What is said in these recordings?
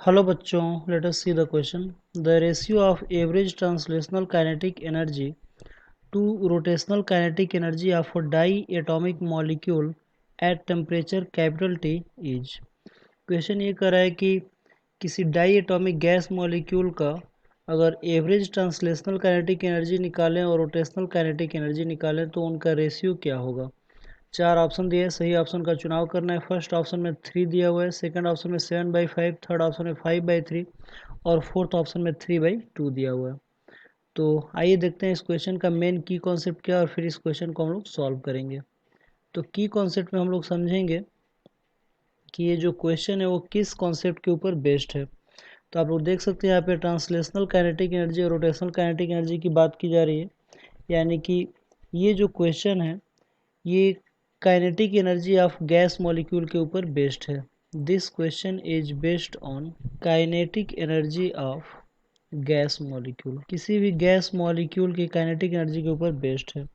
Hello बच्चों, let us see the question. The ratio of average translational kinetic energy to rotational kinetic energy of a diatomic molecule at temperature capital T is. Question ये कर रहा है कि किसी die atomic gas molecule का अगर average translational kinetic energy निकालें और रोटेशनल काइनेटिक एनर्जी निकालें तो उनका रेशियो क्या होगा। चार ऑप्शन दिए, सही ऑप्शन का चुनाव करना है। फर्स्ट ऑप्शन में 3 दिया हुआ है, सेकंड ऑप्शन में 7/5, थर्ड ऑप्शन में 5/3 और फोर्थ ऑप्शन में 3/2 दिया हुआ है। तो आइए देखते हैं इस क्वेश्चन का मेन की कॉन्सेप्ट क्या है और फिर इस क्वेश्चन को हम लोग सॉल्व करेंगे। तो की कॉन्सेप्ट में हम लोग समझेंगे कि ये जो क्वेश्चन है वो किस कॉन्सेप्ट के ऊपर बेस्ड है। तो आप लोग देख सकते हैं यहाँ पे ट्रांसलेशनल काइनेटिक एनर्जी और रोटेशनल काइनेटिक एनर्जी की बात की जा रही है, यानी कि ये जो क्वेश्चन है ये kinetic energy of gas molecule के ऊपर बेस्ड है। This question is based on kinetic energy of gas molecule. किसी भी गैस मॉलिक्यूल की काइनेटिक एनर्जी के ऊपर बेस्ड है।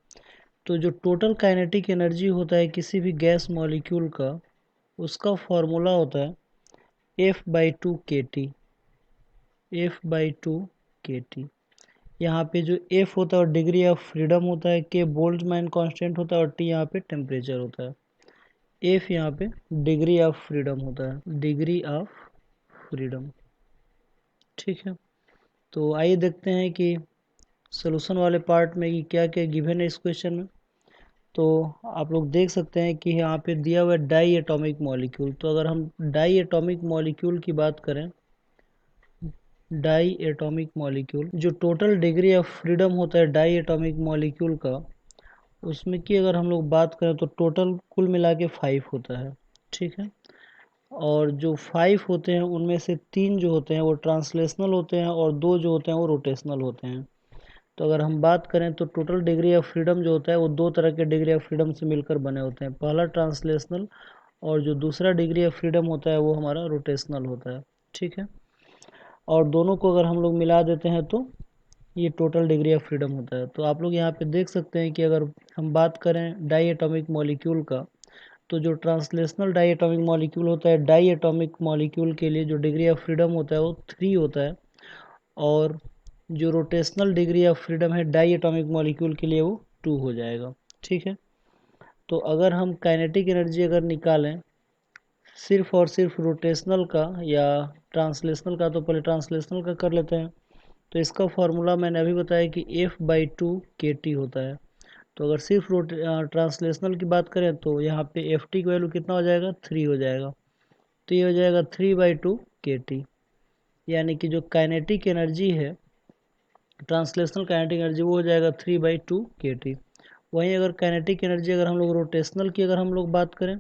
तो जो टोटल काइनेटिक एनर्जी होता है किसी भी गैस मॉलिक्यूल का, उसका फॉर्मूला होता है F/2 kT। F/2 kT। यहाँ पे जो F होता है और डिग्री ऑफ फ्रीडम होता है, K बोल्ट्जमैन कांस्टेंट होता है और T यहाँ पे टेम्परेचर होता है। एफ यहाँ पे डिग्री ऑफ फ्रीडम होता है, डिग्री ऑफ फ्रीडम। ठीक है, तो आइए देखते हैं कि सोल्यूशन वाले पार्ट में कि क्या क्या गिवन है इस क्वेश्चन में। तो आप लोग देख सकते हैं कि यहाँ पे दिया हुआ है डाई एटॉमिक मॉलिक्यूल। तो अगर हम डाई एटॉमिक मॉलिक्यूल की बात करें, डाई एटॉमिक मॉलिक्यूल जो टोटल डिग्री ऑफ फ्रीडम होता है डाई एटॉमिक मॉलिक्यूल का, उसमें की अगर हम लोग बात करें तो टोटल कुल मिला के 5 होता है। ठीक है, और जो 5 होते हैं उनमें से 3 जो होते हैं वो ट्रांसलेशनल होते हैं और 2 जो होते हैं वो रोटेशनल होते हैं। तो अगर हम बात करें तो टोटल डिग्री ऑफ फ्रीडम जो होता है वो 2 तरह के डिग्री ऑफ फ्रीडम से मिलकर बने होते हैं, पहला ट्रांसलेशनल और जो दूसरा डिग्री ऑफ फ्रीडम होता है वो हमारा रोटेशनल होता है। ठीक है, और दोनों को अगर हम लोग मिला देते हैं तो ये टोटल डिग्री ऑफ फ्रीडम होता है। तो आप लोग यहाँ पे देख सकते हैं कि अगर हम बात करें डाई एटॉमिक मॉलिक्यूल का, तो जो ट्रांसलेशनल डाई एटॉमिक मॉलिक्यूल होता है, डाई एटॉमिक मॉलिक्यूल के लिए जो डिग्री ऑफ फ्रीडम होता है वो 3 होता है, और जो रोटेशनल डिग्री ऑफ फ्रीडम है डाई एटॉमिक मॉलिक्यूल के लिए वो 2 हो जाएगा। ठीक है, तो अगर हम काइनेटिक एनर्जी अगर निकालें सिर्फ और सिर्फ रोटेशनल का या ट्रांसलेशनल का, तो पहले ट्रांसलेशनल का कर लेते हैं। तो इसका फॉर्मूला मैंने अभी बताया कि F/2 kT होता है। तो अगर सिर्फ ट्रांसलेशनल की बात करें तो यहाँ पे एफ टी की वैल्यू कितना हो जाएगा, 3 हो जाएगा। तो ये हो जाएगा 3/2 kT, यानी कि जो काइनेटिक एनर्जी है ट्रांसलेशनल काइनेटिक एनर्जी वो हो जाएगा 3/2 kT। वहीं अगर काइनेटिक एनर्जी अगर हम लोग रोटेशनल की अगर हम लोग बात करें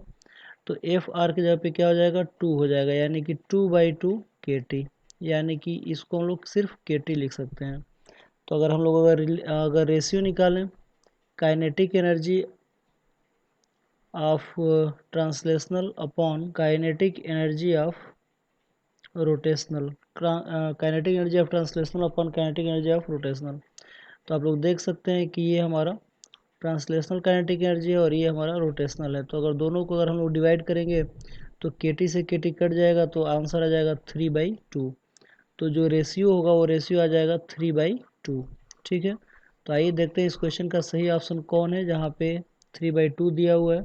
तो एफ आर की जगह पे क्या हो जाएगा, 2 हो जाएगा, यानी कि 2/2 kT, यानी कि इसको हम लोग सिर्फ kT लिख सकते हैं। तो अगर हम लोग अगर रेशियो निकालें kinetic energy of translational upon kinetic energy of rotational, kinetic energy of translational upon kinetic energy of rotational, तो आप लोग देख सकते हैं कि ये हमारा ट्रांसलेशनल काइनेटिक एनर्जी है और ये हमारा रोटेशनल है। तो अगर दोनों को अगर हम लोग डिवाइड करेंगे तो केटी से केटी कट जाएगा, तो आंसर आ जाएगा 3/2। तो जो रेशियो होगा वो रेशियो आ जाएगा 3/2। ठीक है, तो आइए देखते हैं इस क्वेश्चन का सही ऑप्शन कौन है जहाँ पे 3/2 दिया हुआ है।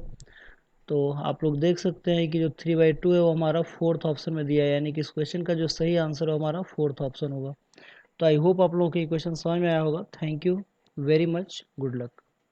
तो आप लोग देख सकते हैं कि जो 3/2 है वो हमारा फोर्थ ऑप्शन में दिया है, यानी कि इस क्वेश्चन का जो सही आंसर है हमारा फोर्थ ऑप्शन होगा। तो आई होप आप लोगों को ये क्वेश्चन समझ में आया होगा। Thank you very much, good luck.